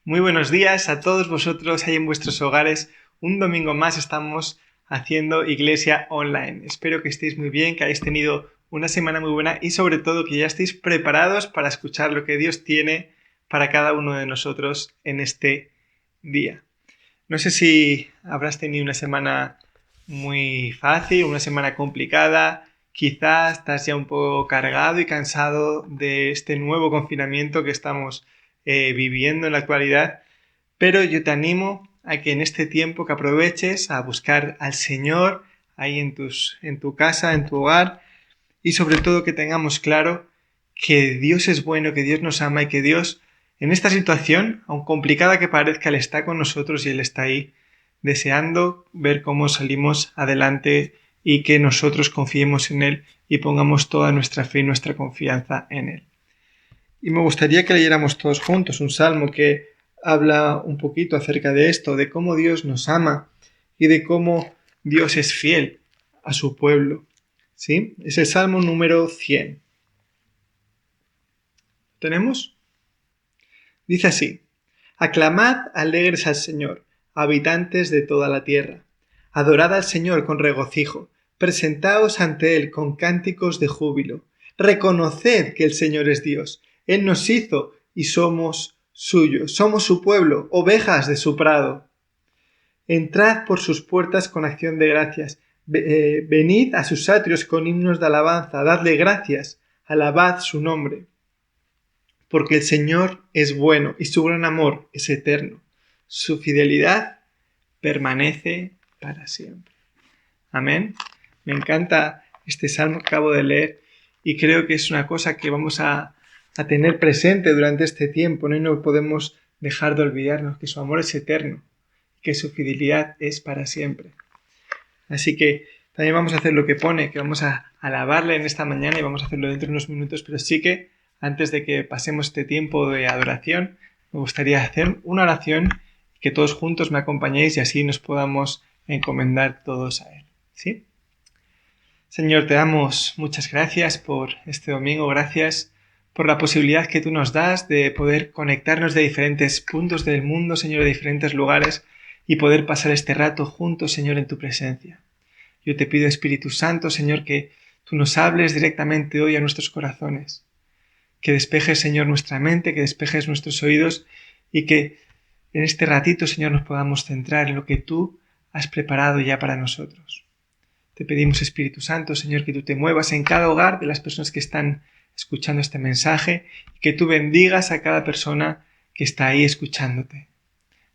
Muy buenos días a todos vosotros ahí en vuestros hogares. Un domingo más estamos haciendo iglesia online. Espero que estéis muy bien, que hayáis tenido una semana muy buena y sobre todo que ya estéis preparados para escuchar lo que Dios tiene para cada uno de nosotros en este día. No sé si habrás tenido una semana muy fácil, una semana complicada. Quizás estás ya un poco cargado y cansado de este nuevo confinamiento que estamos viviendo en la actualidad, pero yo te animo a que en este tiempo que aproveches a buscar al Señor ahí en tu casa, en tu hogar, y sobre todo que tengamos claro que Dios es bueno, que Dios nos ama y que Dios en esta situación, aun complicada que parezca, Él está con nosotros y Él está ahí deseando ver cómo salimos adelante y que nosotros confiemos en Él y pongamos toda nuestra fe y nuestra confianza en Él. Y me gustaría que leyéramos todos juntos un salmo que habla un poquito acerca de esto, de cómo Dios nos ama y de cómo Dios es fiel a su pueblo. ¿Sí? Es el salmo número 100. ¿Tenemos? Dice así: Aclamad alegres al Señor, habitantes de toda la tierra. Adorad al Señor con regocijo, presentaos ante Él con cánticos de júbilo. Reconoced que el Señor es Dios. Él nos hizo y somos suyos. Somos su pueblo, ovejas de su prado. Entrad por sus puertas con acción de gracias. Venid a sus atrios con himnos de alabanza. Dadle gracias. Alabad su nombre. Porque el Señor es bueno y su gran amor es eterno. Su fidelidad permanece para siempre. Amén. Me encanta este salmo que acabo de leer y creo que es una cosa que vamos a tener presente durante este tiempo, ¿no? Y no podemos dejar de olvidarnos que su amor es eterno, que su fidelidad es para siempre. Así que también vamos a hacer lo que pone, que vamos a alabarle en esta mañana y vamos a hacerlo dentro de unos minutos, pero sí que antes de que pasemos este tiempo de adoración, me gustaría hacer una oración, que todos juntos me acompañéis y así nos podamos encomendar todos a Él. ¿Sí? Señor, te damos muchas gracias por este domingo, gracias por la posibilidad que tú nos das de poder conectarnos de diferentes puntos del mundo, Señor, de diferentes lugares y poder pasar este rato juntos, Señor, en tu presencia. Yo te pido, Espíritu Santo, Señor, que tú nos hables directamente hoy a nuestros corazones, que despejes, Señor, nuestra mente, que despejes nuestros oídos y que en este ratito, Señor, nos podamos centrar en lo que tú has preparado ya para nosotros. Te pedimos, Espíritu Santo, Señor, que tú te muevas en cada hogar de las personas que están escuchando este mensaje y que tú bendigas a cada persona que está ahí escuchándote.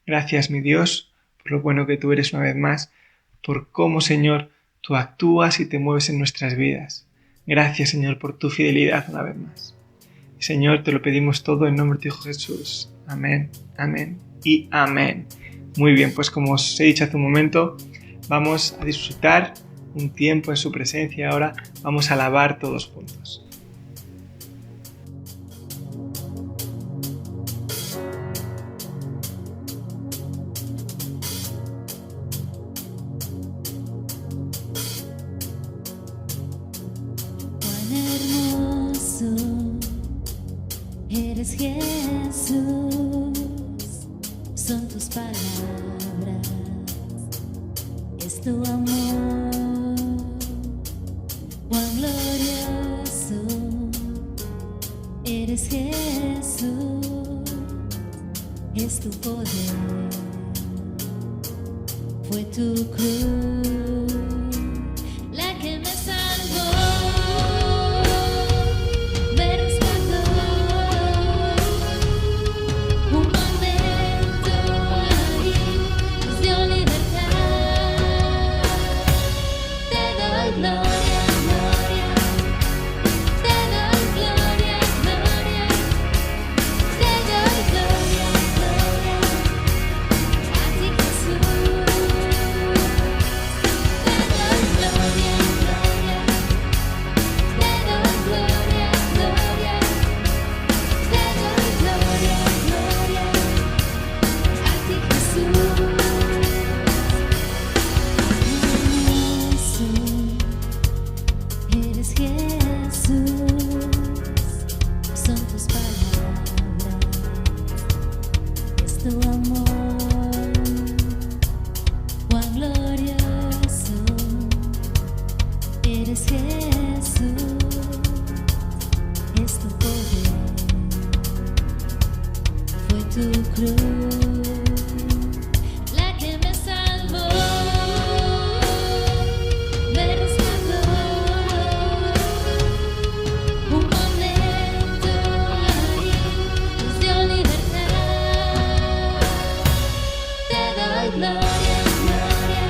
Gracias, mi Dios, por lo bueno que tú eres una vez más, por cómo, Señor, tú actúas y te mueves en nuestras vidas. Gracias, Señor, por tu fidelidad una vez más. Señor, te lo pedimos todo en nombre de tu Hijo Jesús. Amén, amén y amén. Muy bien, pues como os he dicho hace un momento, vamos a disfrutar un tiempo en su presencia. Ahora vamos a alabar todos juntos. Eres Jesús, son tus palabras, es tu amor, cuán glorioso. Eres Jesús, es tu poder, fue tu cruz la que me salvó. tu amor, cuán glorioso eres Jesús, es tu poder, fue tu cruz la que me salvó, me rescató, un momento ahí nos dio libertad, te doy gloria, gloria,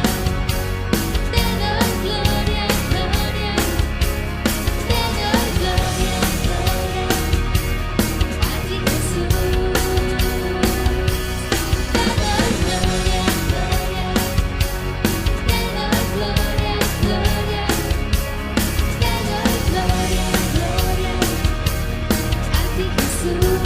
te doy gloria, gloria, te doy gloria, gloria, a ti Jesús, te doy gloria, gloria, te doy gloria, gloria, te doy gloria, gloria, a ti Jesús.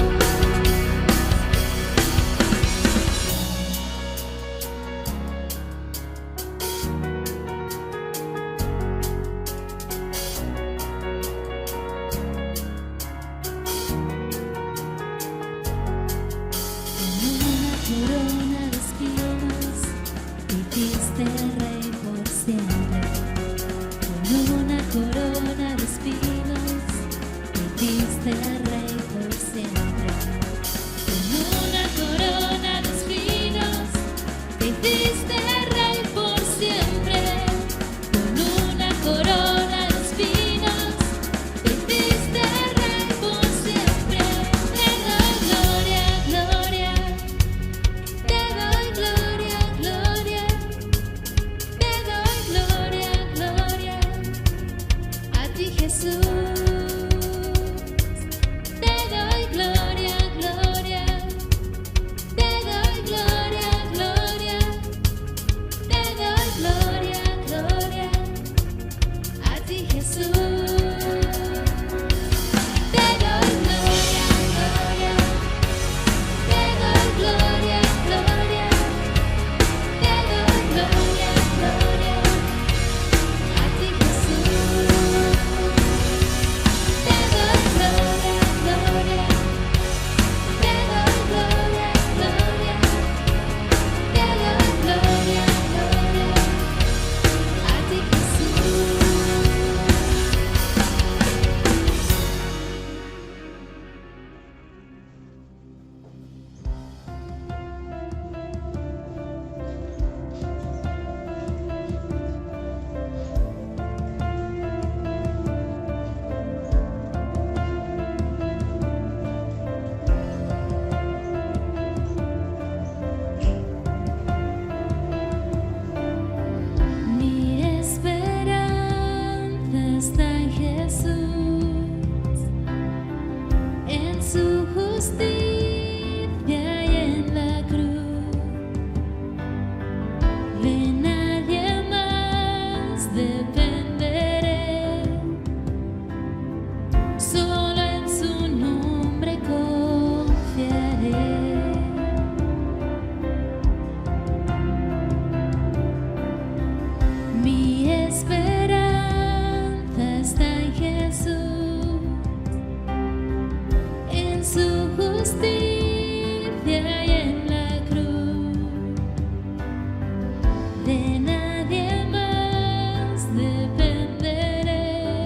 Con una corona de espinos hiciste rey por siempre. Con una corona de espinos hiciste rey por siempre. Con una corona de espinos hiciste rey por siempre. Con una corona de espinos hiciste rey por siempre. Te doy gloria, gloria. Te doy gloria, gloria, te doy gloria, gloria, a ti Jesús. Te doy gloria, gloria, te doy gloria, gloria, te doy gloria, gloria, a ti Jesús. Te doy gloria, gloria. Te doy gloria, gloria, te doy gloria, gloria, a ti Jesús. Te doy gloria, gloria, te doy gloria, gloria, te doy gloria, gloria, a ti Jesús. Mi esperanza está en Jesús, en su justicia y en la cruz. De nadie más dependeré, solo en su nombre confiaré. Mi esperanza está en Jesús, en su justicia y en la cruz. De nadie más dependeré,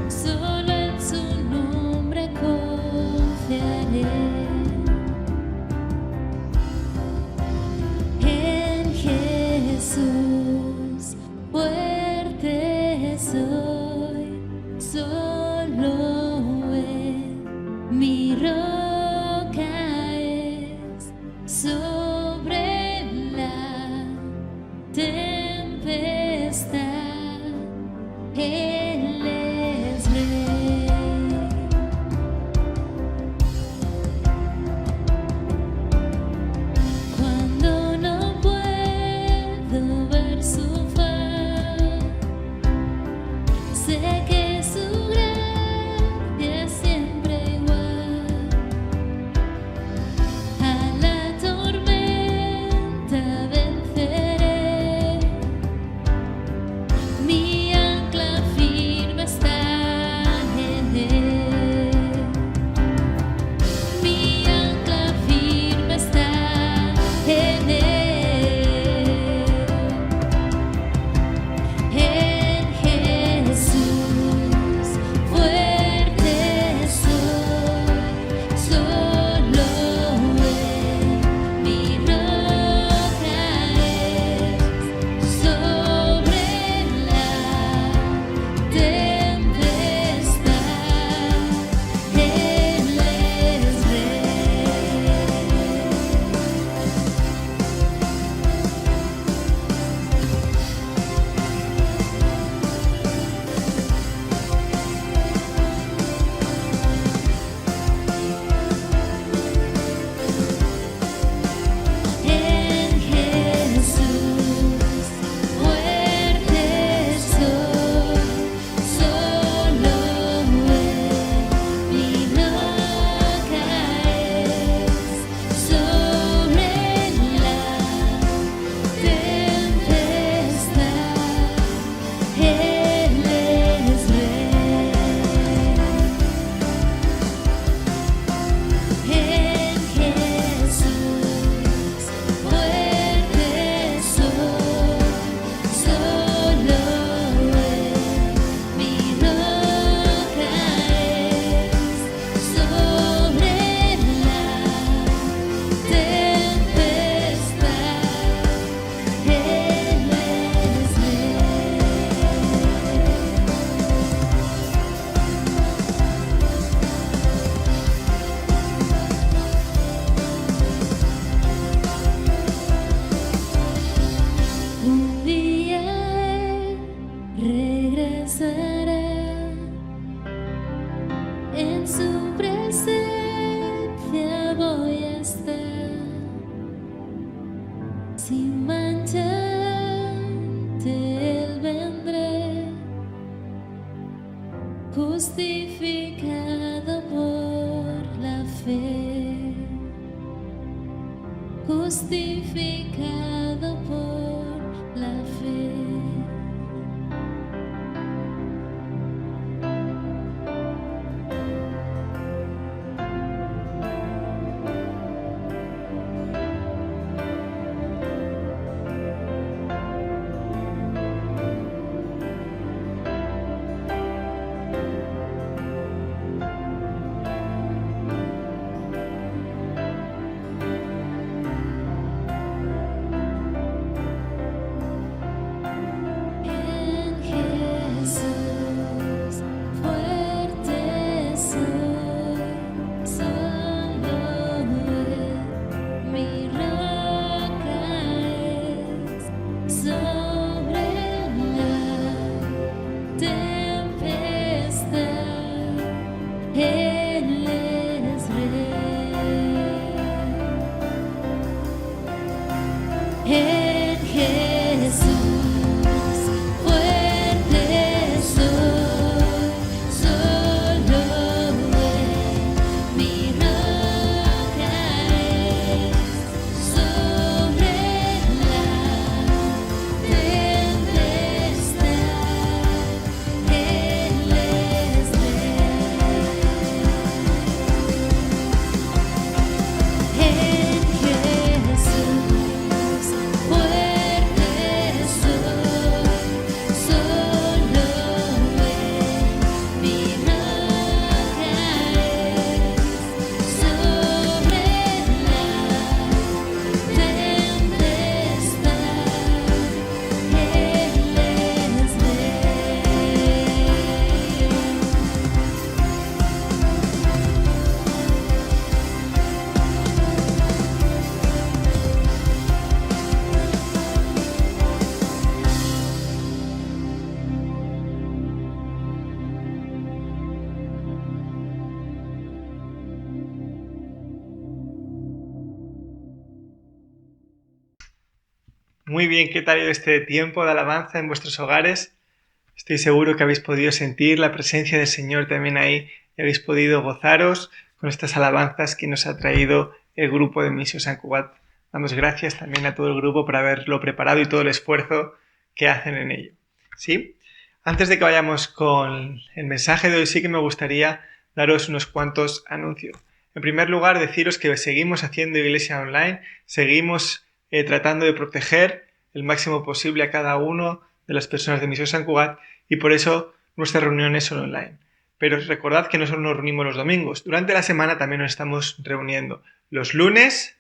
solo en su nombre confiaré. En Jesús fuerte soy, solo Él mi roca es, sobre la tempestad Él es rey. Cuando no puedo ver su faz, sé que su gracia es siempre igual. justificado por la fe. En Jesús fuerte soy, solo Él mi roca es, sobre la tempestad Él es Rey. En Jesús fuerte soy, solo Él mi roca es, sobre la tempestad Él es Rey. En Jesús fuerte soy, solo Él mi roca es, sobre la tempestad Él es Muy bien, ¿qué tal ha ido este tiempo de alabanza en vuestros hogares? Estoy seguro que habéis podido sentir la presencia del Señor también ahí y habéis podido gozaros con estas alabanzas que nos ha traído el grupo de Misión San Cugat. Damos gracias también a todo el grupo por haberlo preparado y todo el esfuerzo que hacen en ello. ¿Sí? Antes de que vayamos con el mensaje de hoy, sí que me gustaría daros unos cuantos anuncios. En primer lugar, deciros que seguimos haciendo iglesia online, seguimos tratando de proteger el máximo posible a cada uno de las personas de Misión San Cugat y por eso nuestras reuniones son online. Pero recordad que no solo nos reunimos los domingos, durante la semana también nos estamos reuniendo. Los lunes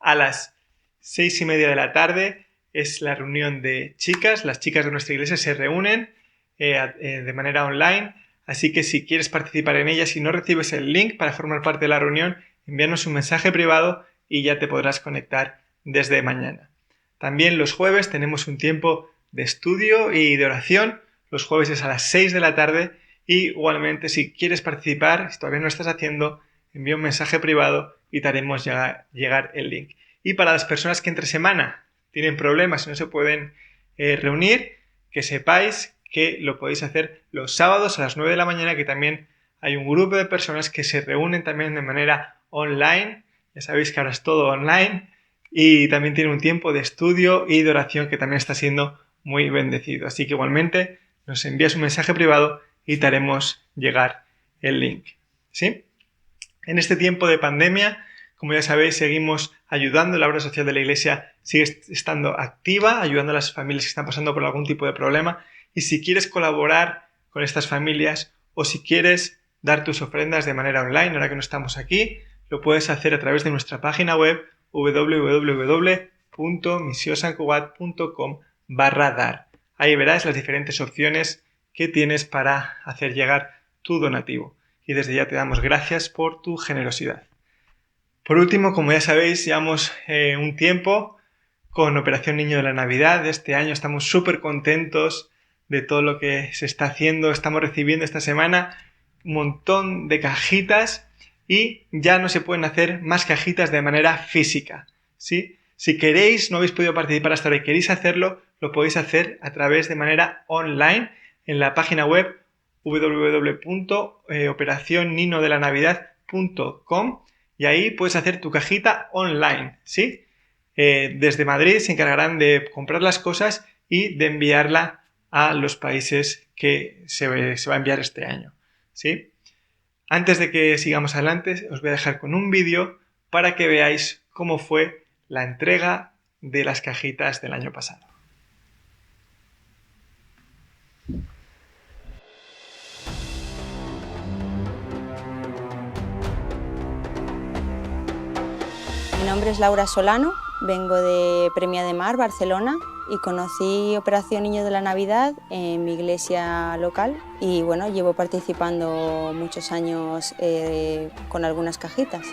a las 6:30 de la tarde es la reunión de chicas, las chicas de nuestra iglesia se reúnen de manera online, así que si quieres participar en ella, si no recibes el link para formar parte de la reunión, envíanos un mensaje privado y ya te podrás conectar desde mañana. También los jueves tenemos un tiempo de estudio y de oración. Los jueves es a las 6 de la tarde y igualmente si quieres participar, si todavía no lo estás haciendo, envía un mensaje privado y te haremos llegar el link. Y para las personas que entre semana tienen problemas y no se pueden reunir, que sepáis que lo podéis hacer los sábados a las 9 de la mañana, que también hay un grupo de personas que se reúnen también de manera online. Ya sabéis que ahora es todo online. Y también tiene un tiempo de estudio y de oración que también está siendo muy bendecido. Así que igualmente nos envías un mensaje privado y te haremos llegar el link. ¿Sí? En este tiempo de pandemia, como ya sabéis, seguimos ayudando. La obra social de la Iglesia sigue estando activa, ayudando a las familias que están pasando por algún tipo de problema. Y si quieres colaborar con estas familias o si quieres dar tus ofrendas de manera online, ahora que no estamos aquí, lo puedes hacer a través de nuestra página web www.misiosancugat.com/dar. Ahí verás las diferentes opciones que tienes para hacer llegar tu donativo. Y desde ya te damos gracias por tu generosidad. Por último, como ya sabéis, llevamos un tiempo con Operación Niño de la Navidad. Este año estamos súper contentos de todo lo que se está haciendo. Estamos recibiendo esta semana un montón de cajitas y ya no se pueden hacer más cajitas de manera física, ¿sí? Si queréis, no habéis podido participar hasta ahora y queréis hacerlo, lo podéis hacer a través de manera online en la página web www.operacionninodelanavidad.com y ahí puedes hacer tu cajita online, ¿sí? Desde Madrid se encargarán de comprar las cosas y de enviarla a los países que se va a enviar este año, ¿sí? Antes de que sigamos adelante, os voy a dejar con un vídeo para que veáis cómo fue la entrega de las cajitas del año pasado. Mi nombre es Laura Solano, vengo de Premià de Mar, Barcelona, y conocí Operación Niño de la Navidad en mi iglesia local y bueno, llevo participando muchos años con algunas cajitas.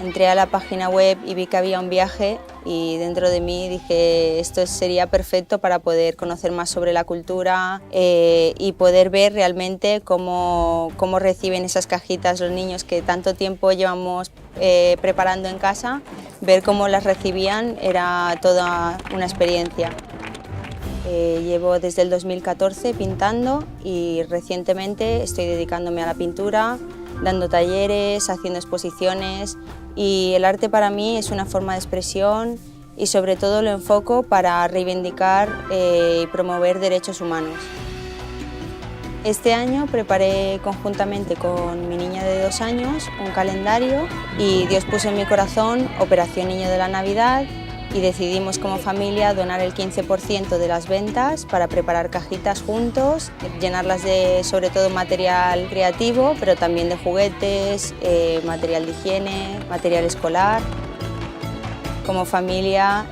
Entré a la página web y vi que había un viaje y dentro de mí dije esto sería perfecto para poder conocer más sobre la cultura y poder ver realmente cómo reciben esas cajitas los niños que tanto tiempo llevamos preparando en casa. Ver cómo las recibían era toda una experiencia. Llevo desde el 2014 pintando y recientemente estoy dedicándome a la pintura, dando talleres, haciendo exposiciones y el arte para mí es una forma de expresión y sobre todo lo enfoco para reivindicar y promover derechos humanos. Este año preparé conjuntamente con mi niña de 2 años un calendario y Dios puso en mi corazón Operación Niño de la Navidad y decidimos como familia donar el 15% de las ventas para preparar cajitas juntos, llenarlas de sobre todo material creativo, pero también de juguetes, material de higiene, material escolar. Como familia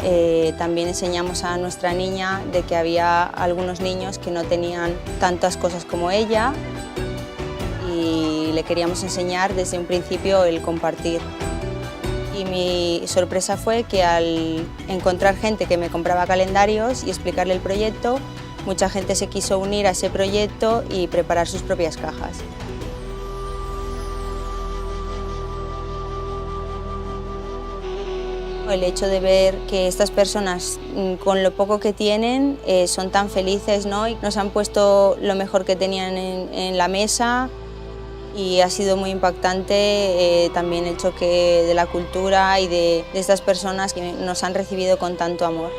también enseñamos a nuestra niña de que había algunos niños que no tenían tantas cosas como ella y le queríamos enseñar desde un principio el compartir. Y mi sorpresa fue que al encontrar gente que me compraba calendarios y explicarle el proyecto, mucha gente se quiso unir a ese proyecto y preparar sus propias cajas. El hecho de ver que estas personas, con lo poco que tienen, son tan felices, ¿no? Y nos han puesto lo mejor que tenían en la mesa. Y ha sido muy impactante también el choque de la cultura y de estas personas que nos han recibido con tanto amor.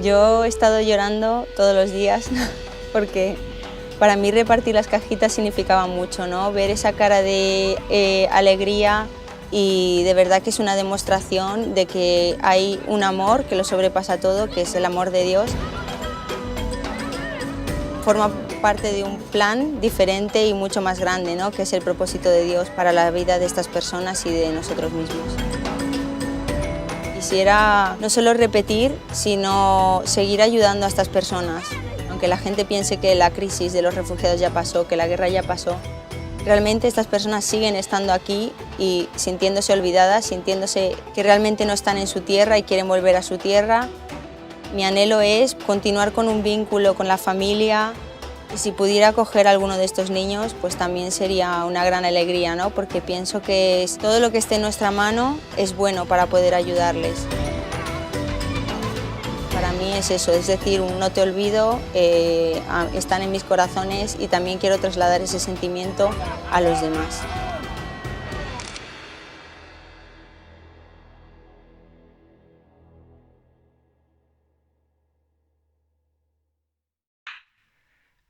Yo he estado llorando todos los días porque para mí repartir las cajitas significaba mucho, ¿no? Ver esa cara de alegría y de verdad que es una demostración de que hay un amor que lo sobrepasa todo, que es el amor de Dios. Forma parte de un plan diferente y mucho más grande, ¿no? Que es el propósito de Dios para la vida de estas personas y de nosotros mismos. Quisiera no solo repetir, sino seguir ayudando a estas personas. Aunque la gente piense que la crisis de los refugiados ya pasó, que la guerra ya pasó, realmente estas personas siguen estando aquí y sintiéndose olvidadas, sintiéndose que realmente no están en su tierra y quieren volver a su tierra. Mi anhelo es continuar con un vínculo con la familia y si pudiera acoger a alguno de estos niños, pues también sería una gran alegría, ¿no? Porque pienso que todo lo que esté en nuestra mano es bueno para poder ayudarles. Para mí es eso, es decir, un no te olvido, están en mis corazones y también quiero trasladar ese sentimiento a los demás.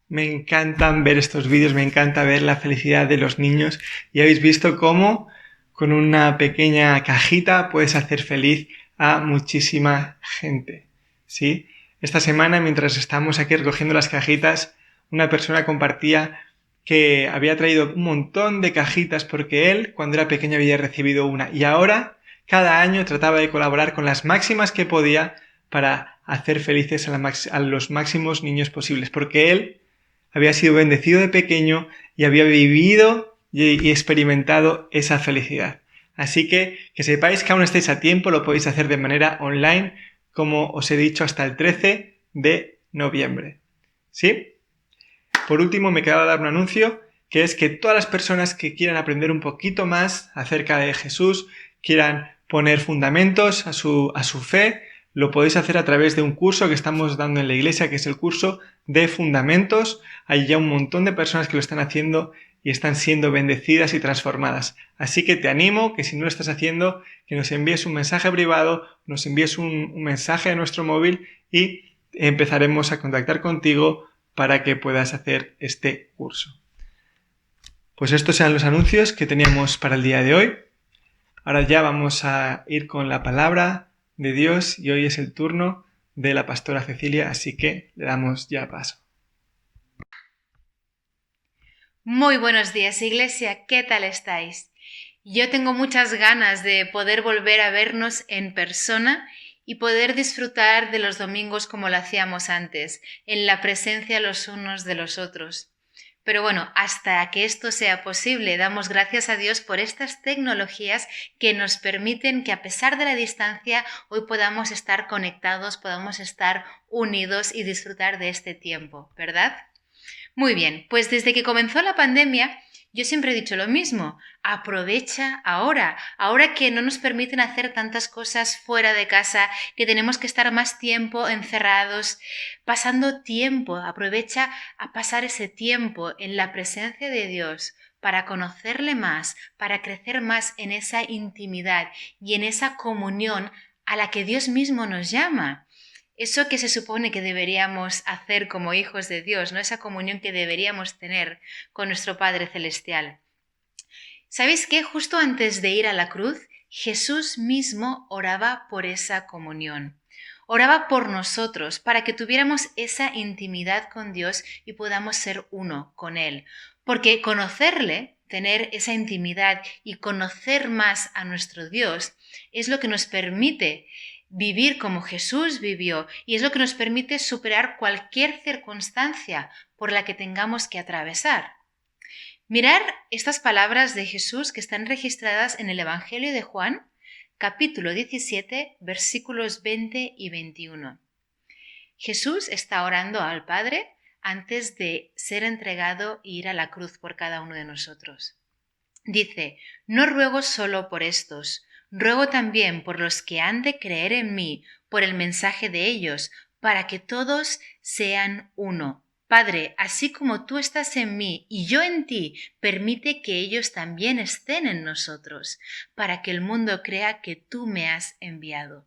Me encantan ver estos vídeos, me encanta ver la felicidad de los niños y habéis visto cómo con una pequeña cajita puedes hacer feliz a muchísima gente, ¿sí? Esta semana, mientras estamos aquí recogiendo las cajitas, una persona compartía que había traído un montón de cajitas porque él, cuando era pequeño, había recibido una y ahora, cada año, trataba de colaborar con las máximas que podía para hacer felices a los máximos niños posibles, porque él había sido bendecido de pequeño y había vivido y experimentado esa felicidad. Así que sepáis que aún estáis a tiempo, lo podéis hacer de manera online, como os he dicho, hasta el 13 de noviembre. ¿Sí? Por último, me quedaba dar un anuncio, que es que todas las personas que quieran aprender un poquito más acerca de Jesús, quieran poner fundamentos a su fe, lo podéis hacer a través de un curso que estamos dando en la iglesia, que es el curso de fundamentos. Hay ya un montón de personas que lo están haciendo y están siendo bendecidas y transformadas. Así que te animo que si no lo estás haciendo, que nos envíes un mensaje privado, nos envíes un mensaje a nuestro móvil y empezaremos a contactar contigo para que puedas hacer este curso. Pues estos eran los anuncios que teníamos para el día de hoy. Ahora ya vamos a ir con la palabra de Dios y hoy es el turno de la pastora Cecilia, así que le damos ya paso. Muy buenos días, Iglesia, ¿qué tal estáis? Yo tengo muchas ganas de poder volver a vernos en persona y poder disfrutar de los domingos como lo hacíamos antes, en la presencia los unos de los otros. Pero bueno, hasta que esto sea posible, damos gracias a Dios por estas tecnologías que nos permiten que a pesar de la distancia hoy podamos estar conectados, podamos estar unidos y disfrutar de este tiempo, ¿verdad? Muy bien, pues desde que comenzó la pandemia, yo siempre he dicho lo mismo, aprovecha ahora que no nos permiten hacer tantas cosas fuera de casa, que tenemos que estar más tiempo encerrados, pasando tiempo, aprovecha a pasar ese tiempo en la presencia de Dios para conocerle más, para crecer más en esa intimidad y en esa comunión a la que Dios mismo nos llama. Eso que se supone que deberíamos hacer como hijos de Dios, ¿no? Esa comunión que deberíamos tener con nuestro Padre Celestial. ¿Sabéis qué? Justo antes de ir a la cruz, Jesús mismo oraba por esa comunión. Oraba por nosotros, para que tuviéramos esa intimidad con Dios y podamos ser uno con Él. Porque conocerle, tener esa intimidad y conocer más a nuestro Dios, es lo que nos permite vivir como Jesús vivió y es lo que nos permite superar cualquier circunstancia por la que tengamos que atravesar. Mirar estas palabras de Jesús que están registradas en el Evangelio de Juan, capítulo 17, versículos 20 y 21. Jesús está orando al Padre antes de ser entregado e ir a la cruz por cada uno de nosotros. Dice: no ruego solo por estos, ruego también por los que han de creer en mí, por el mensaje de ellos, para que todos sean uno. Padre, así como tú estás en mí y yo en ti, permite que ellos también estén en nosotros, para que el mundo crea que tú me has enviado.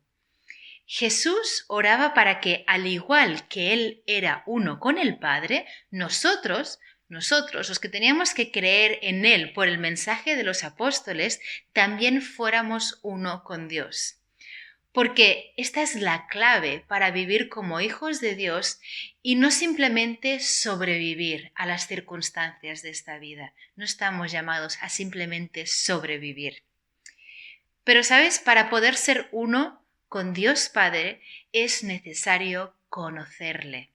Jesús oraba para que, al igual que Él era uno con el Padre, nosotros, los que teníamos que creer en Él por el mensaje de los apóstoles, también fuéramos uno con Dios. Porque esta es la clave para vivir como hijos de Dios y no simplemente sobrevivir a las circunstancias de esta vida. No estamos llamados a simplemente sobrevivir. Pero, ¿sabes? Para poder ser uno con Dios Padre es necesario conocerle.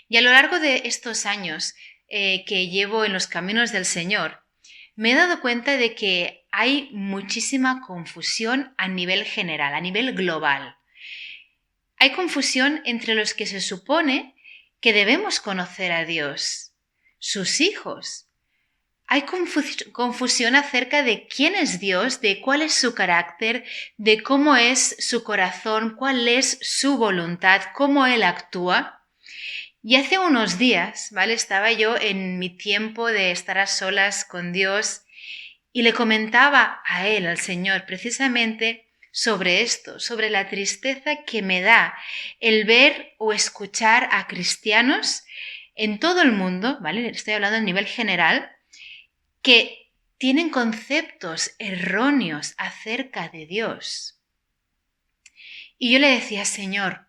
Y a lo largo de estos años que llevo en los caminos del Señor, me he dado cuenta de que hay muchísima confusión a nivel general, a nivel global. Hay confusión entre los que se supone que debemos conocer a Dios, sus hijos. Hay confusión acerca de quién es Dios, de cuál es su carácter, de cómo es su corazón, cuál es su voluntad, cómo Él actúa. Y hace unos días, ¿vale? Estaba yo en mi tiempo de estar a solas con Dios y le comentaba a Él, al Señor, precisamente sobre esto, sobre la tristeza que me da el ver o escuchar a cristianos en todo el mundo, ¿vale? Estoy hablando a nivel general, que tienen conceptos erróneos acerca de Dios. Y yo le decía: Señor,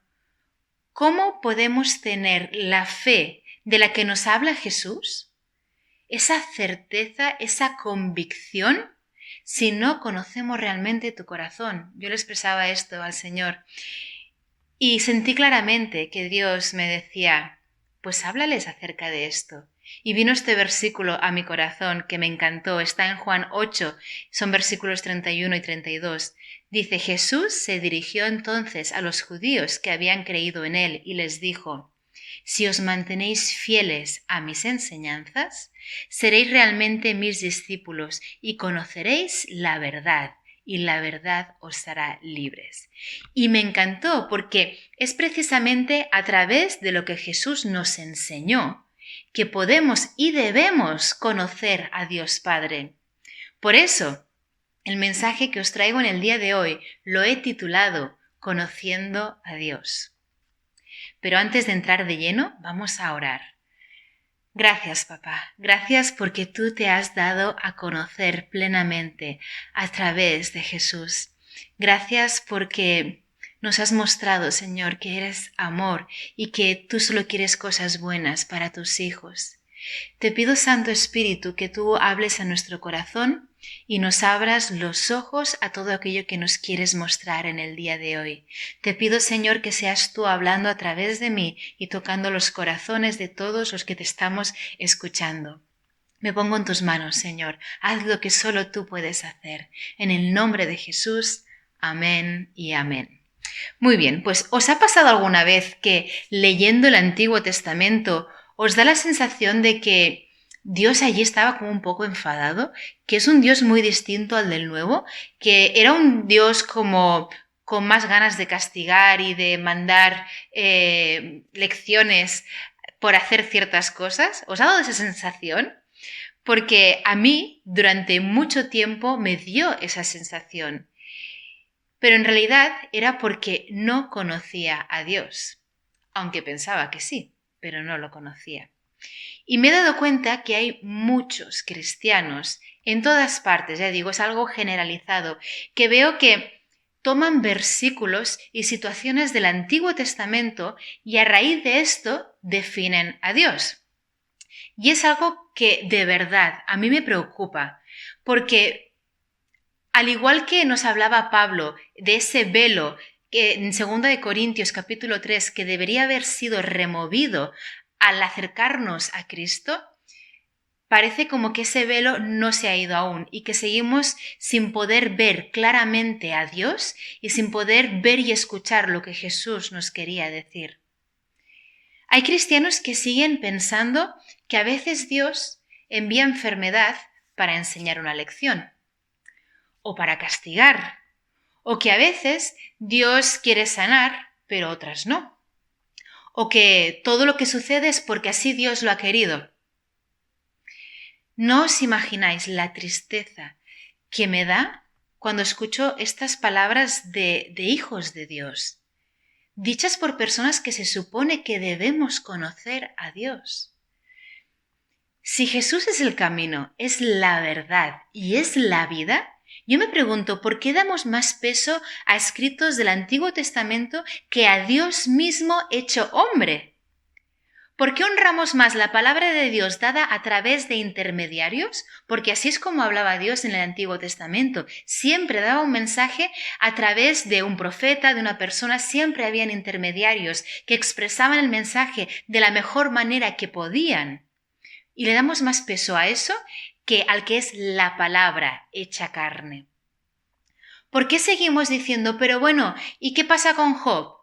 ¿cómo podemos tener la fe de la que nos habla Jesús? Esa certeza, esa convicción, si no conocemos realmente tu corazón. Yo le expresaba esto al Señor y sentí claramente que Dios me decía: pues háblales acerca de esto. Y vino este versículo a mi corazón que me encantó, está en Juan 8, son versículos 31 y 32. Dice: Jesús se dirigió entonces a los judíos que habían creído en Él y les dijo: si os mantenéis fieles a mis enseñanzas, seréis realmente mis discípulos y conoceréis la verdad, y la verdad os hará libres. Y me encantó porque es precisamente a través de lo que Jesús nos enseñó que podemos y debemos conocer a Dios Padre. Por eso, el mensaje que os traigo en el día de hoy lo he titulado Conociendo a Dios. Pero antes de entrar de lleno, vamos a orar. Gracias, papá. Gracias porque tú te has dado a conocer plenamente a través de Jesús. Gracias porque nos has mostrado, Señor, que eres amor y que tú solo quieres cosas buenas para tus hijos. Te pido, Santo Espíritu, que tú hables a nuestro corazón y nos abras los ojos a todo aquello que nos quieres mostrar en el día de hoy. Te pido, Señor, que seas tú hablando a través de mí y tocando los corazones de todos los que te estamos escuchando. Me pongo en tus manos, Señor. Haz lo que solo tú puedes hacer. En el nombre de Jesús. Amén y amén. Muy bien, pues ¿os ha pasado alguna vez que leyendo el Antiguo Testamento os da la sensación de que Dios allí estaba como un poco enfadado, que es un Dios muy distinto al del Nuevo, que era un Dios como con más ganas de castigar y de mandar lecciones por hacer ciertas cosas? ¿Os ha dado esa sensación? Porque a mí durante mucho tiempo me dio esa sensación, pero en realidad era porque no conocía a Dios, aunque pensaba que sí, pero no lo conocía. Y me he dado cuenta que hay muchos cristianos en todas partes, ya digo, es algo generalizado, que veo que toman versículos y situaciones del Antiguo Testamento y a raíz de esto definen a Dios. Y es algo que de verdad a mí me preocupa, porque al igual que nos hablaba Pablo de ese velo que en 2 de Corintios capítulo 3 que debería haber sido removido al acercarnos a Cristo, parece como que ese velo no se ha ido aún y que seguimos sin poder ver claramente a Dios y sin poder ver y escuchar lo que Jesús nos quería decir. Hay cristianos que siguen pensando que a veces Dios envía enfermedad para enseñar una lección o para castigar, o que a veces Dios quiere sanar, pero otras no, o que todo lo que sucede es porque así Dios lo ha querido. No os imagináis la tristeza que me da cuando escucho estas palabras de hijos de Dios, dichas por personas que se supone que debemos conocer a Dios. Si Jesús es el camino, es la verdad y es la vida, yo me pregunto por qué damos más peso a escritos del Antiguo Testamento que a Dios mismo hecho hombre. ¿Por qué honramos más la palabra de Dios dada a través de intermediarios? Porque así es como hablaba Dios en el Antiguo Testamento. Siempre daba un mensaje a través de un profeta, de una persona, siempre habían intermediarios que expresaban el mensaje de la mejor manera que podían. Y le damos más peso a eso que al que es la palabra hecha carne. ¿Por qué seguimos diciendo, pero bueno, ¿y qué pasa con Job?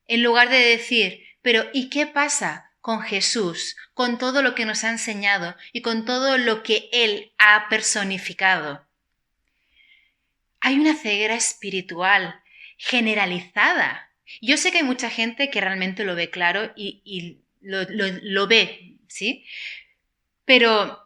En lugar de decir, pero ¿y qué pasa con Jesús, con todo lo que nos ha enseñado y con todo lo que Él ha personificado? Hay una ceguera espiritual generalizada. Yo sé que hay mucha gente que realmente lo ve claro y lo ve, ¿sí? Pero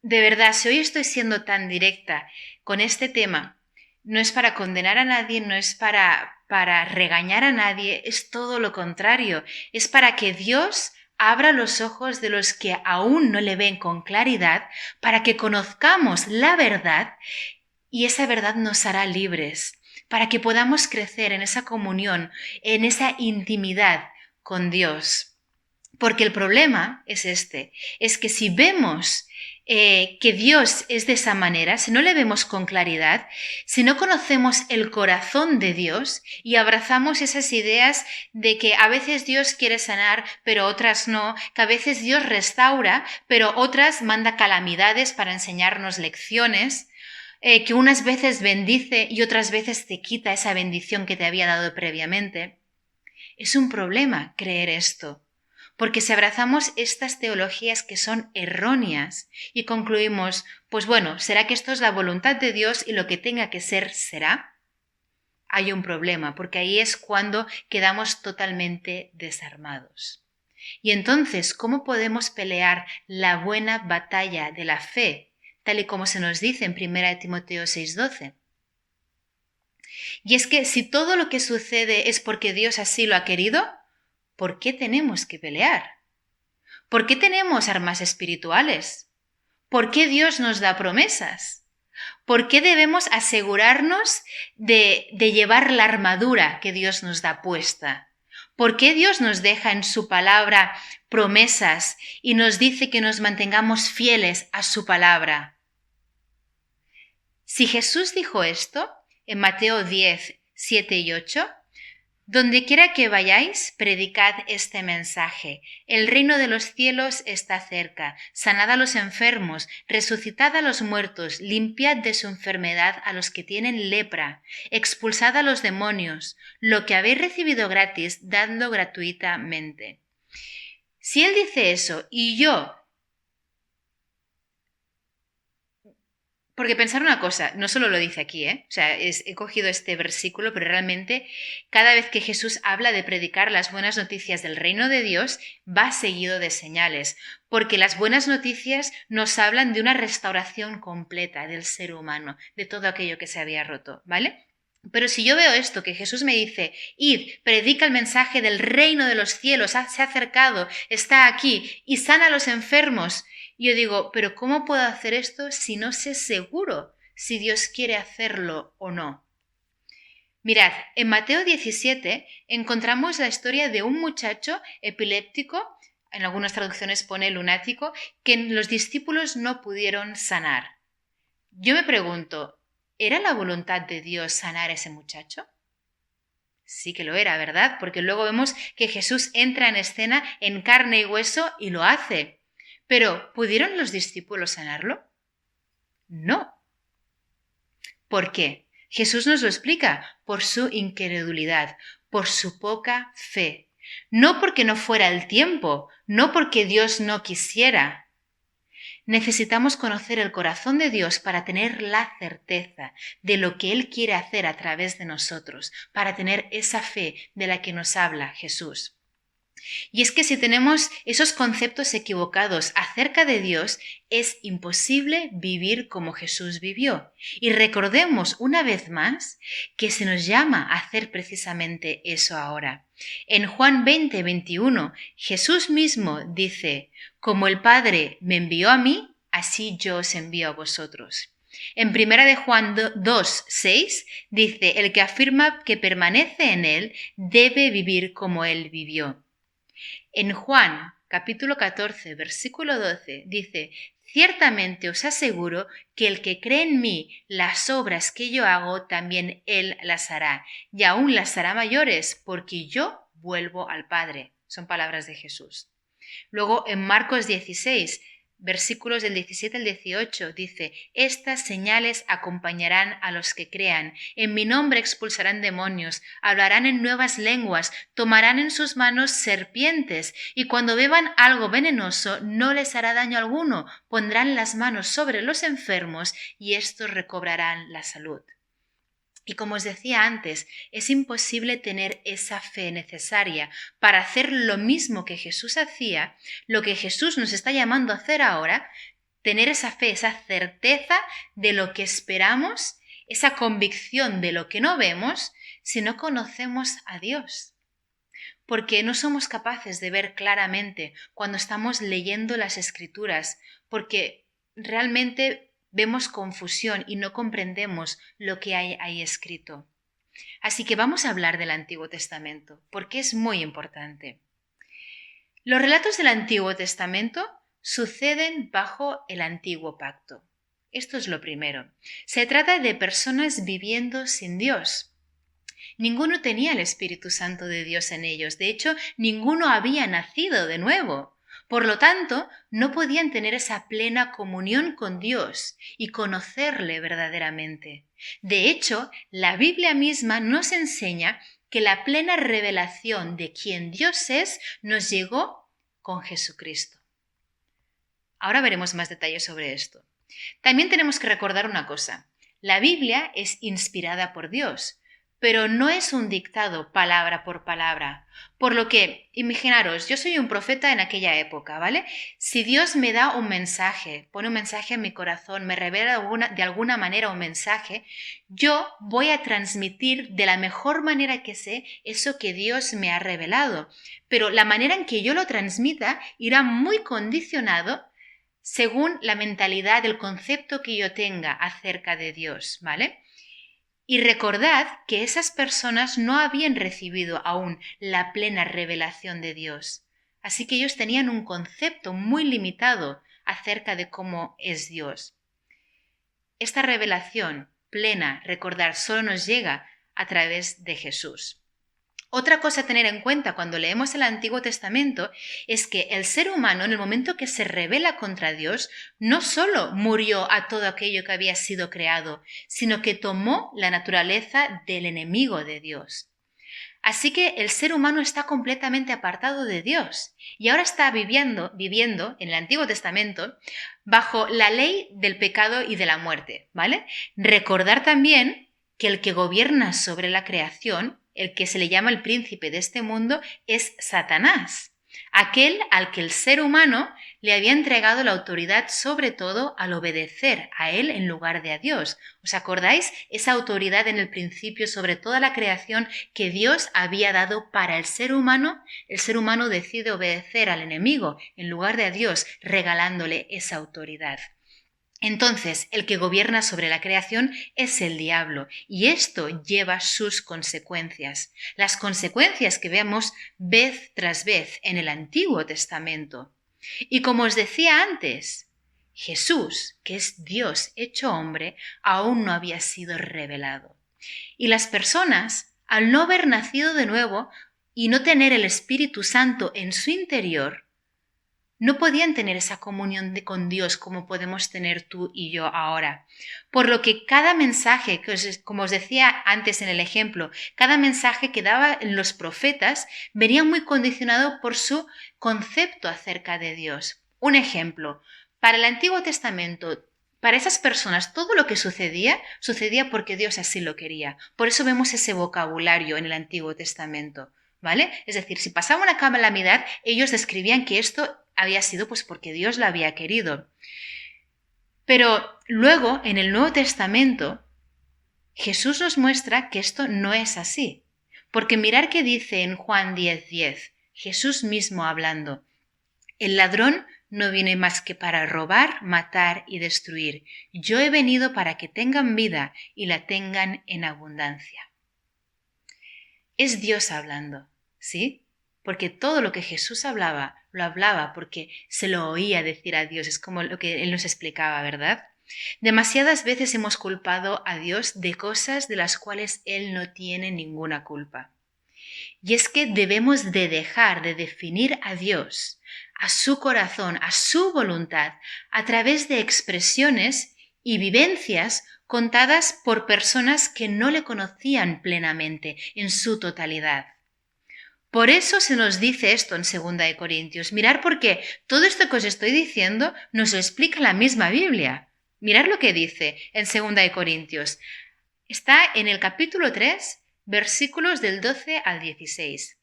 de verdad, si hoy estoy siendo tan directa con este tema, no es para condenar a nadie, no es para regañar a nadie, es todo lo contrario. Es para que Dios abra los ojos de los que aún no le ven con claridad, para que conozcamos la verdad y esa verdad nos hará libres, para que podamos crecer en esa comunión, en esa intimidad con Dios. Porque el problema es es que si vemos que Dios es de esa manera, si no le vemos con claridad, si no conocemos el corazón de Dios y abrazamos esas ideas de que a veces Dios quiere sanar, pero otras no, que a veces Dios restaura, pero otras manda calamidades para enseñarnos lecciones, que unas veces bendice y otras veces te quita esa bendición que te había dado previamente. Es un problema creer esto. Porque si abrazamos estas teologías que son erróneas y concluimos, pues bueno, ¿será que esto es la voluntad de Dios y lo que tenga que ser será? Hay un problema, porque ahí es cuando quedamos totalmente desarmados. Y entonces, ¿cómo podemos pelear la buena batalla de la fe, tal y como se nos dice en 1 Timoteo 6:12? Y es que si todo lo que sucede es porque Dios así lo ha querido, ¿por qué tenemos que pelear? ¿Por qué tenemos armas espirituales? ¿Por qué Dios nos da promesas? ¿Por qué debemos asegurarnos de llevar la armadura que Dios nos da puesta? ¿Por qué Dios nos deja en su palabra promesas y nos dice que nos mantengamos fieles a su palabra? Si Jesús dijo esto en Mateo 10, 7 y 8, donde quiera que vayáis, predicad este mensaje. El reino de los cielos está cerca. Sanad a los enfermos, resucitad a los muertos, limpiad de su enfermedad a los que tienen lepra, expulsad a los demonios. Lo que habéis recibido gratis, dadlo gratuitamente. Si Él dice eso y yo... Porque pensar una cosa, no solo lo dice aquí, O sea, he cogido este versículo, pero realmente cada vez que Jesús habla de predicar las buenas noticias del reino de Dios, va seguido de señales, porque las buenas noticias nos hablan de una restauración completa del ser humano, de todo aquello que se había roto, ¿vale? Pero si yo veo esto, que Jesús me dice, id, predica el mensaje del reino de los cielos, se ha acercado, está aquí, y sana a los enfermos, y yo digo, pero ¿cómo puedo hacer esto si no sé seguro si Dios quiere hacerlo o no? Mirad, en Mateo 17 encontramos la historia de un muchacho epiléptico, en algunas traducciones pone lunático, que los discípulos no pudieron sanar. Yo me pregunto, ¿era la voluntad de Dios sanar a ese muchacho? Sí que lo era, ¿verdad? Porque luego vemos que Jesús entra en escena en carne y hueso y lo hace. Pero, ¿pudieron los discípulos sanarlo? No. ¿Por qué? Jesús nos lo explica, por su incredulidad, por su poca fe. No porque no fuera el tiempo, no porque Dios no quisiera. Necesitamos conocer el corazón de Dios para tener la certeza de lo que Él quiere hacer a través de nosotros, para tener esa fe de la que nos habla Jesús. Y es que si tenemos esos conceptos equivocados acerca de Dios, es imposible vivir como Jesús vivió. Y recordemos una vez más que se nos llama a hacer precisamente eso ahora. En Juan 20, 21, Jesús mismo dice, como el Padre me envió a mí, así yo os envío a vosotros. En 1 de Juan 2, 6 dice, el que afirma que permanece en él debe vivir como él vivió. En Juan, capítulo 14, versículo 12, dice, ciertamente os aseguro que el que cree en mí, las obras que yo hago, también él las hará, y aún las hará mayores, porque yo vuelvo al Padre. Son palabras de Jesús. Luego, en Marcos 16, versículos del 17 al 18, dice, estas señales acompañarán a los que crean. En mi nombre expulsarán demonios, hablarán en nuevas lenguas, tomarán en sus manos serpientes, y cuando beban algo venenoso no les hará daño alguno. Pondrán las manos sobre los enfermos y estos recobrarán la salud. Y como os decía antes, es imposible tener esa fe necesaria para hacer lo mismo que Jesús hacía, lo que Jesús nos está llamando a hacer ahora, tener esa fe, esa certeza de lo que esperamos, esa convicción de lo que no vemos, si no conocemos a Dios. Porque no somos capaces de ver claramente cuando estamos leyendo las Escrituras, porque realmente vemos confusión y no comprendemos lo que hay ahí escrito. Así que vamos a hablar del Antiguo Testamento, porque es muy importante. Los relatos del Antiguo Testamento suceden bajo el Antiguo Pacto. Esto es lo primero. Se trata de personas viviendo sin Dios. Ninguno tenía el Espíritu Santo de Dios en ellos. De hecho, ninguno había nacido de nuevo. Por lo tanto, no podían tener esa plena comunión con Dios y conocerle verdaderamente. De hecho, la Biblia misma nos enseña que la plena revelación de quién Dios es nos llegó con Jesucristo. Ahora veremos más detalles sobre esto. También tenemos que recordar una cosa. La Biblia es inspirada por Dios, pero no es un dictado palabra por palabra. Por lo que, imaginaros, yo soy un profeta en aquella época, ¿vale? Si Dios me da un mensaje, pone un mensaje en mi corazón, me revela de alguna manera un mensaje, yo voy a transmitir de la mejor manera que sé eso que Dios me ha revelado. Pero la manera en que yo lo transmita irá muy condicionado según la mentalidad, el concepto que yo tenga acerca de Dios, ¿vale? Y recordad que esas personas no habían recibido aún la plena revelación de Dios. Así que ellos tenían un concepto muy limitado acerca de cómo es Dios. Esta revelación plena, recordar, solo nos llega a través de Jesús. Otra cosa a tener en cuenta cuando leemos el Antiguo Testamento es que el ser humano, en el momento que se rebela contra Dios, no solo murió a todo aquello que había sido creado, sino que tomó la naturaleza del enemigo de Dios. Así que el ser humano está completamente apartado de Dios y ahora está viviendo en el Antiguo Testamento bajo la ley del pecado y de la muerte, ¿vale? Recordar también que el que gobierna sobre la creación, el que se le llama el príncipe de este mundo, es Satanás, aquel al que el ser humano le había entregado la autoridad sobre todo al obedecer a él en lugar de a Dios. ¿Os acordáis? Esa autoridad en el principio sobre toda la creación que Dios había dado para el ser humano decide obedecer al enemigo en lugar de a Dios, regalándole esa autoridad. Entonces, el que gobierna sobre la creación es el diablo, y esto lleva sus consecuencias. Las consecuencias que vemos vez tras vez en el Antiguo Testamento. Y como os decía antes, Jesús, que es Dios hecho hombre, aún no había sido revelado. Y las personas, al no haber nacido de nuevo y no tener el Espíritu Santo en su interior, no podían tener esa comunión con Dios como podemos tener tú y yo ahora. Por lo que cada mensaje, como os decía antes en el ejemplo, cada mensaje que daban los profetas venía muy condicionado por su concepto acerca de Dios. Un ejemplo, para el Antiguo Testamento, para esas personas todo lo que sucedía porque Dios así lo quería. Por eso vemos ese vocabulario en el Antiguo Testamento, ¿vale? Es decir, si pasaba una calamidad, ellos describían que esto había sido pues porque Dios lo había querido. Pero luego, en el Nuevo Testamento, Jesús nos muestra que esto no es así. Porque mirar qué dice en Juan 10:10, Jesús mismo hablando, el ladrón no viene más que para robar, matar y destruir. Yo he venido para que tengan vida y la tengan en abundancia. Es Dios hablando, ¿sí? Porque todo lo que Jesús hablaba, lo hablaba porque se lo oía decir a Dios. Es como lo que Él nos explicaba, ¿verdad? Demasiadas veces hemos culpado a Dios de cosas de las cuales Él no tiene ninguna culpa. Y es que debemos de dejar de definir a Dios, a su corazón, a su voluntad, a través de expresiones y vivencias contadas por personas que no le conocían plenamente en su totalidad. Por eso se nos dice esto en 2 Corintios. Mirad porque todo esto que os estoy diciendo nos lo explica la misma Biblia. Mirad lo que dice en 2 Corintios. Está en el capítulo 3, versículos del 12 al 16.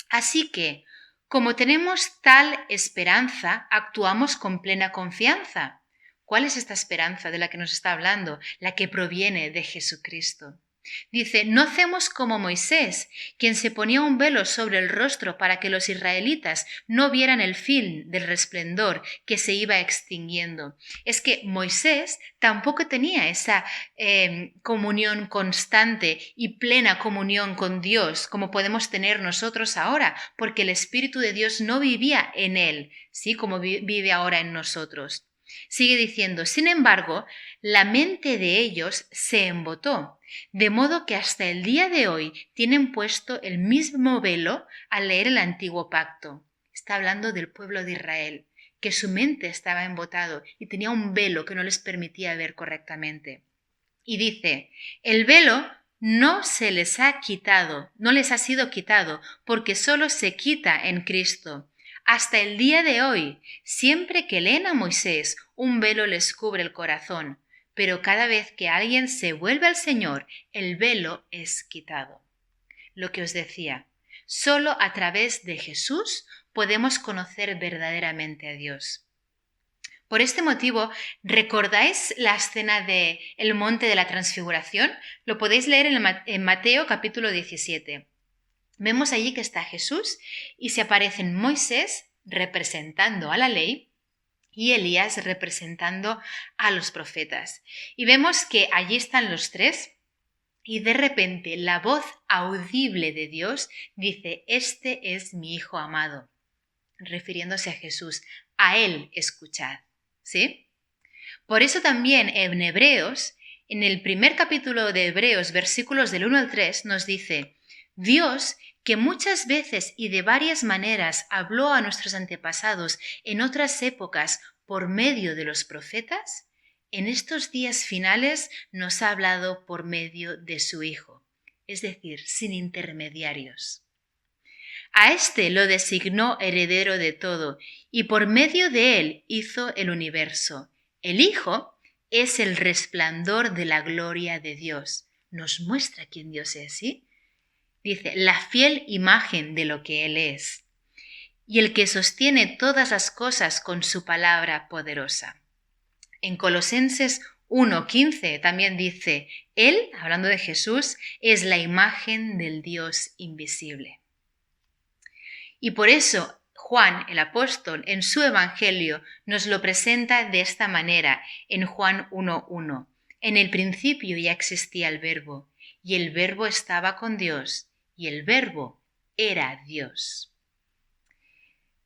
Así que, como tenemos tal esperanza, actuamos con plena confianza. ¿Cuál es esta esperanza de la que nos está hablando? La que proviene de Jesucristo. Dice, no hacemos como Moisés, quien se ponía un velo sobre el rostro para que los israelitas no vieran el fin del resplandor que se iba extinguiendo. Es que Moisés tampoco tenía esa comunión constante y plena comunión con Dios como podemos tener nosotros ahora, porque el Espíritu de Dios no vivía en él, ¿sí? Como vive ahora en nosotros. Sigue diciendo, sin embargo, la mente de ellos se embotó, de modo que hasta el día de hoy tienen puesto el mismo velo al leer el antiguo pacto. Está hablando del pueblo de Israel, que su mente estaba embotado y tenía un velo que no les permitía ver correctamente. Y dice, el velo no se les ha quitado, no les ha sido quitado, porque solo se quita en Cristo. Hasta el día de hoy, siempre que leen a Moisés, un velo les cubre el corazón, pero cada vez que alguien se vuelve al Señor, el velo es quitado. Lo que os decía, solo a través de Jesús podemos conocer verdaderamente a Dios. Por este motivo, ¿recordáis la escena de el monte de la transfiguración? Lo podéis leer en Mateo capítulo 17. Vemos allí que está Jesús y se aparecen Moisés representando a la ley y Elías representando a los profetas. Y vemos que allí están los tres y de repente la voz audible de Dios dice: «Este es mi Hijo amado», refiriéndose a Jesús. A Él escuchad. ¿Sí? Por eso también en Hebreos, en el primer capítulo de Hebreos, versículos del 1 al 3, nos dice: Dios, que muchas veces y de varias maneras habló a nuestros antepasados en otras épocas por medio de los profetas, en estos días finales nos ha hablado por medio de su Hijo, es decir, sin intermediarios. A éste lo designó heredero de todo, y por medio de él hizo el universo. El Hijo es el resplandor de la gloria de Dios. Nos muestra quién Dios es, ¿sí? Dice, la fiel imagen de lo que Él es, y el que sostiene todas las cosas con su palabra poderosa. En Colosenses 1:15 también dice, Él, hablando de Jesús, es la imagen del Dios invisible. Y por eso Juan, el apóstol, en su Evangelio nos lo presenta de esta manera en Juan 1:1. En el principio ya existía el Verbo, y el Verbo estaba con Dios, y el Verbo era Dios.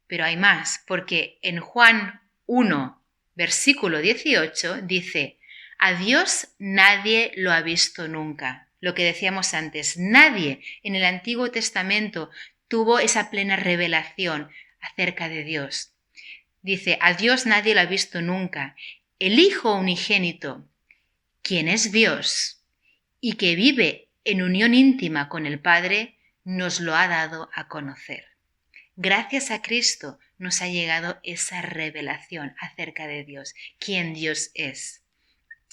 Pero hay más, porque en Juan 1, versículo 18, dice, a Dios nadie lo ha visto nunca. Lo que decíamos antes, nadie en el Antiguo Testamento tuvo esa plena revelación acerca de Dios. Dice, a Dios nadie lo ha visto nunca. El Hijo unigénito, quien es Dios y que vive en unión íntima con el Padre, nos lo ha dado a conocer. Gracias a Cristo nos ha llegado esa revelación acerca de Dios, quién Dios es.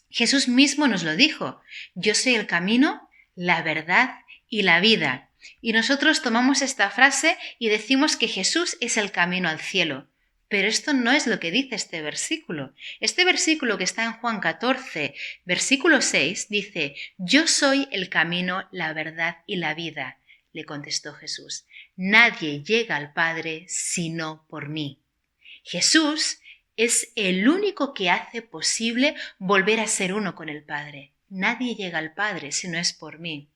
Jesús mismo nos lo dijo, yo soy el camino, la verdad y la vida. Y nosotros tomamos esta frase y decimos que Jesús es el camino al cielo. Pero esto no es lo que dice este versículo. Este versículo que está en Juan 14, versículo 6, dice, yo soy el camino, la verdad y la vida. Le contestó Jesús, nadie llega al Padre sino por mí. Jesús es el único que hace posible volver a ser uno con el Padre. Nadie llega al Padre si no es por mí.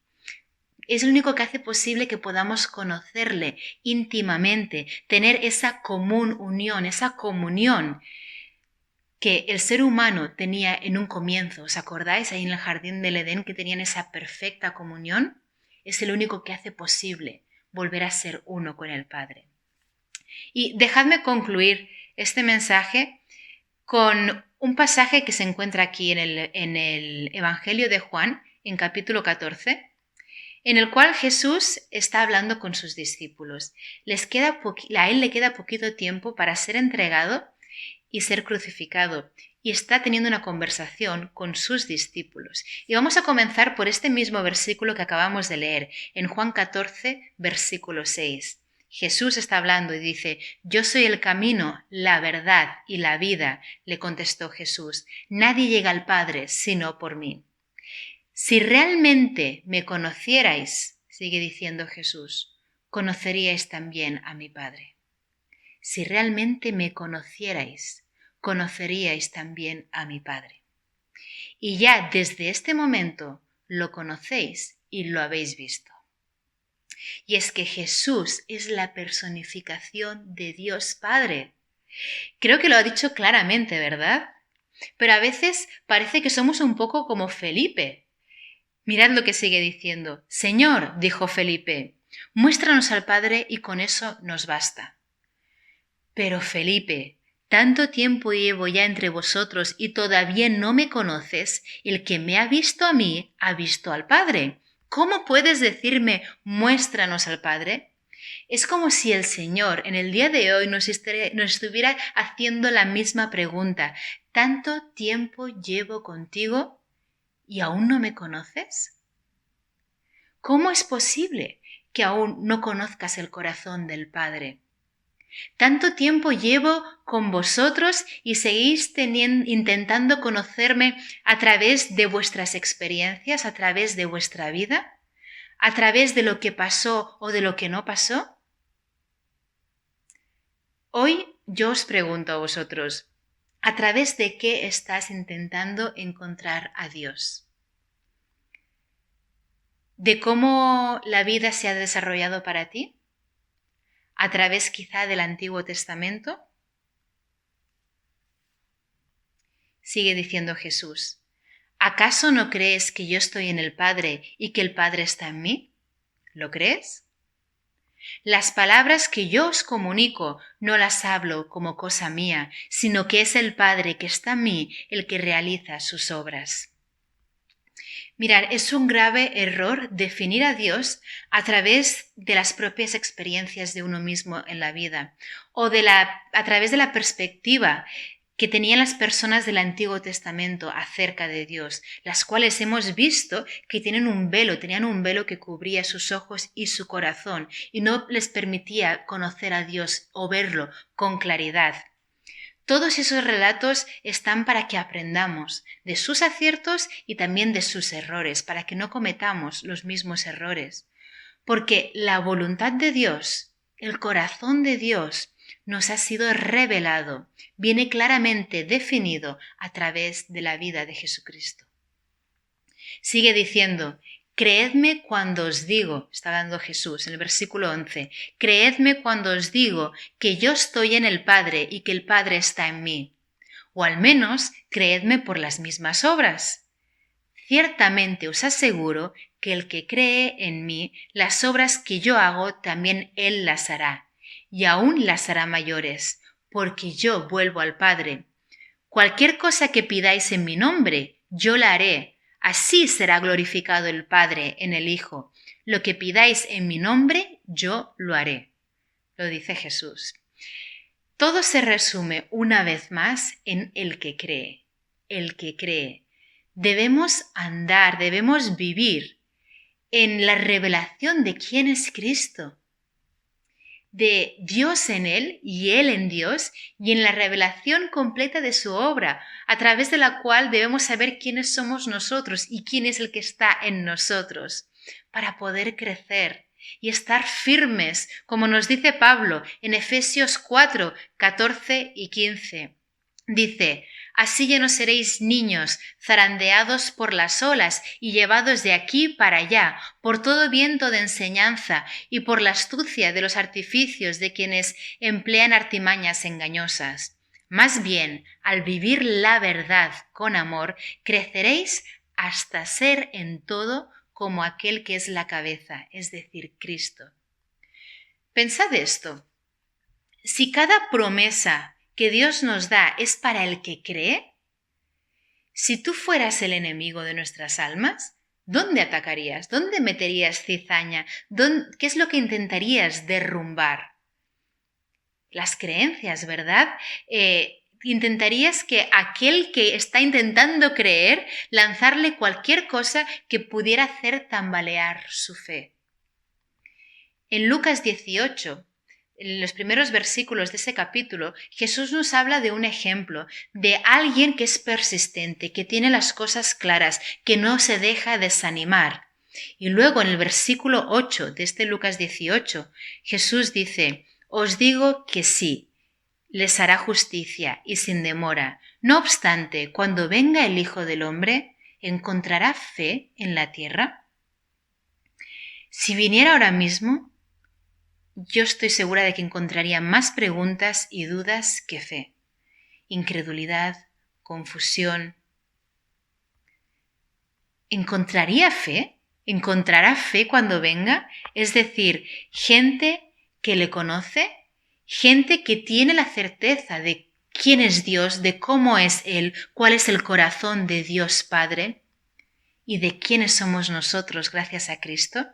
Es el único que hace posible que podamos conocerle íntimamente, tener esa común unión, esa comunión que el ser humano tenía en un comienzo. ¿Os acordáis ahí en el jardín del Edén que tenían esa perfecta comunión? Es el único que hace posible volver a ser uno con el Padre. Y dejadme concluir este mensaje con un pasaje que se encuentra aquí en el Evangelio de Juan, en capítulo 14, en el cual Jesús está hablando con sus discípulos. A él le queda poquito tiempo para ser entregado y ser crucificado, y está teniendo una conversación con sus discípulos. Y vamos a comenzar por este mismo versículo que acabamos de leer, en Juan 14, versículo 6. Jesús está hablando y dice, yo soy el camino, la verdad y la vida, le contestó Jesús. Nadie llega al Padre sino por mí. Si realmente me conocierais, sigue diciendo Jesús, conoceríais también a mi Padre. Si realmente me conocierais, conoceríais también a mi Padre. Y ya desde este momento lo conocéis y lo habéis visto. Y es que Jesús es la personificación de Dios Padre. Creo que lo ha dicho claramente, ¿verdad? Pero a veces parece que somos un poco como Felipe. Mirad lo que sigue diciendo. Señor, dijo Felipe, muéstranos al Padre y con eso nos basta. Pero Felipe, tanto tiempo llevo ya entre vosotros y todavía no me conoces. El que me ha visto a mí, ha visto al Padre. ¿Cómo puedes decirme, muéstranos al Padre? Es como si el Señor en el día de hoy nos estuviera haciendo la misma pregunta. ¿Tanto tiempo llevo contigo y aún no me conoces? ¿Cómo es posible que aún no conozcas el corazón del Padre? Tanto tiempo llevo con vosotros y seguís intentando conocerme a través de vuestras experiencias, a través de vuestra vida, a través de lo que pasó o de lo que no pasó. Hoy yo os pregunto a vosotros, ¿a través de qué estás intentando encontrar a Dios? ¿De cómo la vida se ha desarrollado para ti? ¿A través quizá del Antiguo Testamento? Sigue diciendo Jesús, ¿acaso no crees que yo estoy en el Padre y que el Padre está en mí? ¿Lo crees? Las palabras que yo os comunico no las hablo como cosa mía, sino que es el Padre que está en mí el que realiza sus obras. Mirar, es un grave error definir a Dios a través de las propias experiencias de uno mismo en la vida o a través de la perspectiva que tenían las personas del Antiguo Testamento acerca de Dios, las cuales hemos visto que tenían un velo que cubría sus ojos y su corazón y no les permitía conocer a Dios o verlo con claridad. Todos esos relatos están para que aprendamos de sus aciertos y también de sus errores, para que no cometamos los mismos errores. Porque la voluntad de Dios, el corazón de Dios, nos ha sido revelado, viene claramente definido a través de la vida de Jesucristo. Sigue diciendo, creedme cuando os digo, está dando Jesús en el versículo 11, creedme cuando os digo que yo estoy en el Padre y que el Padre está en mí. O al menos, creedme por las mismas obras. Ciertamente os aseguro que el que cree en mí, las obras que yo hago, también él las hará, y aún las hará mayores, porque yo vuelvo al Padre. Cualquier cosa que pidáis en mi nombre, yo la haré. Así será glorificado el Padre en el Hijo. Lo que pidáis en mi nombre, yo lo haré. Lo dice Jesús. Todo se resume una vez más en el que cree. El que cree. Debemos andar, debemos vivir en la revelación de quién es Cristo, de Dios en Él y Él en Dios, y en la revelación completa de su obra, a través de la cual debemos saber quiénes somos nosotros y quién es el que está en nosotros, para poder crecer y estar firmes, como nos dice Pablo en Efesios 4, 14 y 15. Dice, así ya no seréis niños, zarandeados por las olas y llevados de aquí para allá, por todo viento de enseñanza y por la astucia de los artificios de quienes emplean artimañas engañosas. Más bien, al vivir la verdad con amor, creceréis hasta ser en todo como aquel que es la cabeza, es decir, Cristo. Pensad esto. Si cada promesa que Dios nos da es para el que cree, si tú fueras el enemigo de nuestras almas, ¿dónde atacarías? ¿Dónde meterías cizaña? ¿Qué es lo que intentarías derrumbar? Las creencias, ¿verdad? Intentarías que aquel que está intentando creer, lanzarle cualquier cosa que pudiera hacer tambalear su fe. En Lucas 18, en los primeros versículos de ese capítulo, Jesús nos habla de un ejemplo, de alguien que es persistente, que tiene las cosas claras, que no se deja desanimar. Y luego en el versículo 8 de este Lucas 18, Jesús dice, os digo que sí, les hará justicia y sin demora. No obstante, cuando venga el Hijo del Hombre, ¿encontrará fe en la tierra? Si viniera ahora mismo, yo estoy segura de que encontraría más preguntas y dudas que fe. Incredulidad, confusión. ¿Encontraría fe? ¿Encontrará fe cuando venga? Es decir, gente que le conoce, gente que tiene la certeza de quién es Dios, de cómo es Él, cuál es el corazón de Dios Padre y de quiénes somos nosotros gracias a Cristo.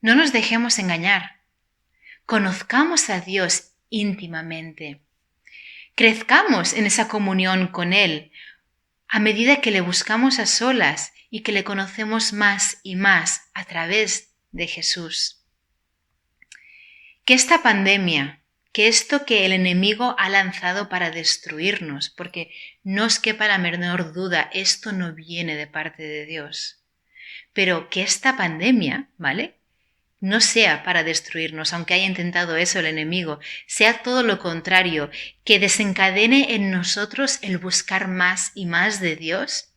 No nos dejemos engañar. conozcamos a Dios íntimamente, crezcamos en esa comunión con Él a medida que le buscamos a solas y que le conocemos más y más a través de Jesús. Que esta pandemia, que esto que el enemigo ha lanzado para destruirnos, porque no os quepa la menor duda, esto no viene de parte de Dios, pero que esta pandemia, ¿vale?, no sea para destruirnos, aunque haya intentado eso el enemigo, sea todo lo contrario, que desencadene en nosotros el buscar más y más de Dios,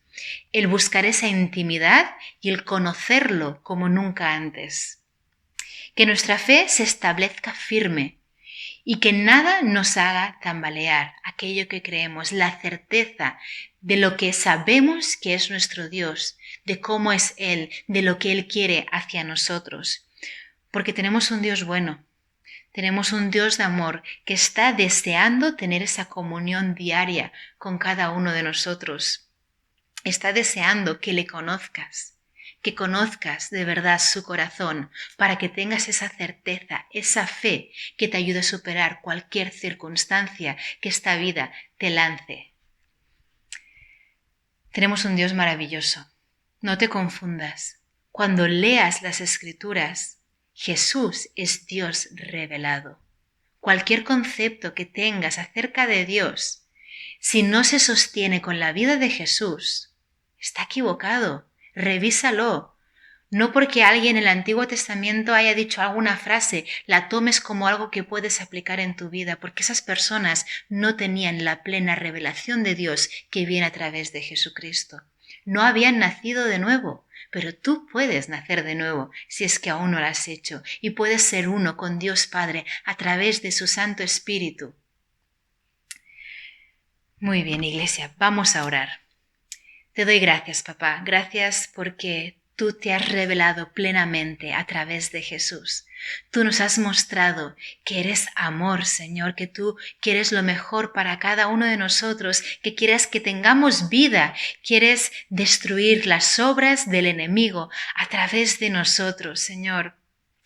el buscar esa intimidad y el conocerlo como nunca antes. Que nuestra fe se establezca firme y que nada nos haga tambalear aquello que creemos, la certeza de lo que sabemos que es nuestro Dios, de cómo es Él, de lo que Él quiere hacia nosotros. Porque tenemos un Dios bueno, tenemos un Dios de amor que está deseando tener esa comunión diaria con cada uno de nosotros. Está deseando que le conozcas, que conozcas de verdad su corazón para que tengas esa certeza, esa fe que te ayude a superar cualquier circunstancia que esta vida te lance. Tenemos un Dios maravilloso. No te confundas. Cuando leas las Escrituras, Jesús es Dios revelado. Cualquier concepto que tengas acerca de Dios, si no se sostiene con la vida de Jesús, está equivocado. Revísalo. No porque alguien en el Antiguo Testamento haya dicho alguna frase, la tomes como algo que puedes aplicar en tu vida, porque esas personas no tenían la plena revelación de Dios que viene a través de Jesucristo. No habían nacido de nuevo, pero tú puedes nacer de nuevo si es que aún no lo has hecho y puedes ser uno con Dios Padre a través de su Santo Espíritu. Muy bien, Iglesia, vamos a orar. Te doy gracias, papá, gracias porque tú te has revelado plenamente a través de Jesús. Tú nos has mostrado que eres amor, Señor, que tú quieres lo mejor para cada uno de nosotros, que quieres que tengamos vida, quieres destruir las obras del enemigo a través de nosotros, Señor.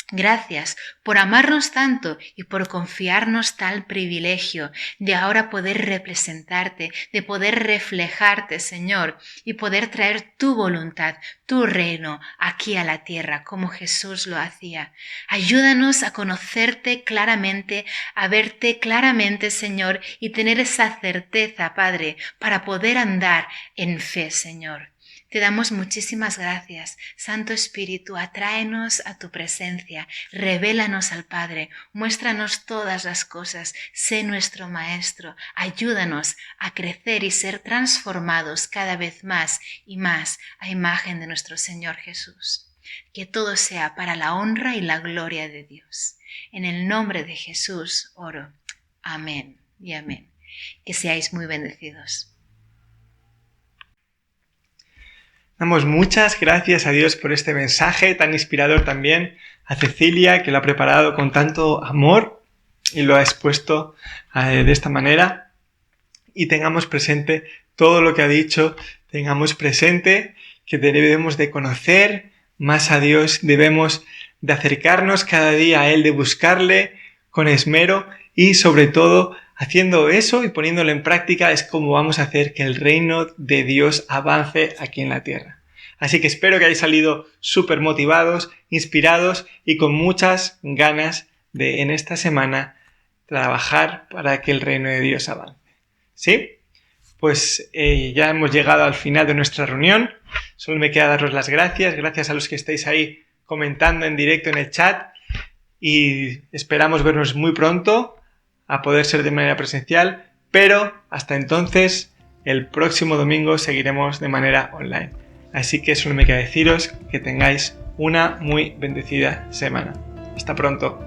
Gracias por amarnos tanto y por confiarnos tal privilegio de ahora poder representarte, de poder reflejarte, Señor, y poder traer tu voluntad, tu reino aquí a la tierra, como Jesús lo hacía. Ayúdanos a conocerte claramente, a verte claramente, Señor, y tener esa certeza, Padre, para poder andar en fe, Señor. Te damos muchísimas gracias. Santo Espíritu, atráenos a tu presencia, revélanos al Padre, muéstranos todas las cosas, sé nuestro Maestro, ayúdanos a crecer y ser transformados cada vez más y más a imagen de nuestro Señor Jesús. Que todo sea para la honra y la gloria de Dios. En el nombre de Jesús oro. Amén y amén. Que seáis muy bendecidos. Damos muchas gracias a Dios por este mensaje tan inspirador también, a Cecilia, que lo ha preparado con tanto amor y lo ha expuesto de esta manera. Y tengamos presente todo lo que ha dicho, tengamos presente que debemos de conocer más a Dios, debemos de acercarnos cada día a Él, de buscarle con esmero y sobre todo haciendo eso y poniéndolo en práctica es como vamos a hacer que el reino de Dios avance aquí en la tierra. Así que espero que hayáis salido súper motivados, inspirados y con muchas ganas de en esta semana trabajar para que el reino de Dios avance. ¿Sí? Pues ya hemos llegado al final de nuestra reunión. Solo me queda daros las gracias a los que estáis ahí comentando en directo en el chat y esperamos vernos muy pronto, a poder ser de manera presencial, pero hasta entonces, el próximo domingo seguiremos de manera online. Así que solo me queda deciros que tengáis una muy bendecida semana. Hasta pronto.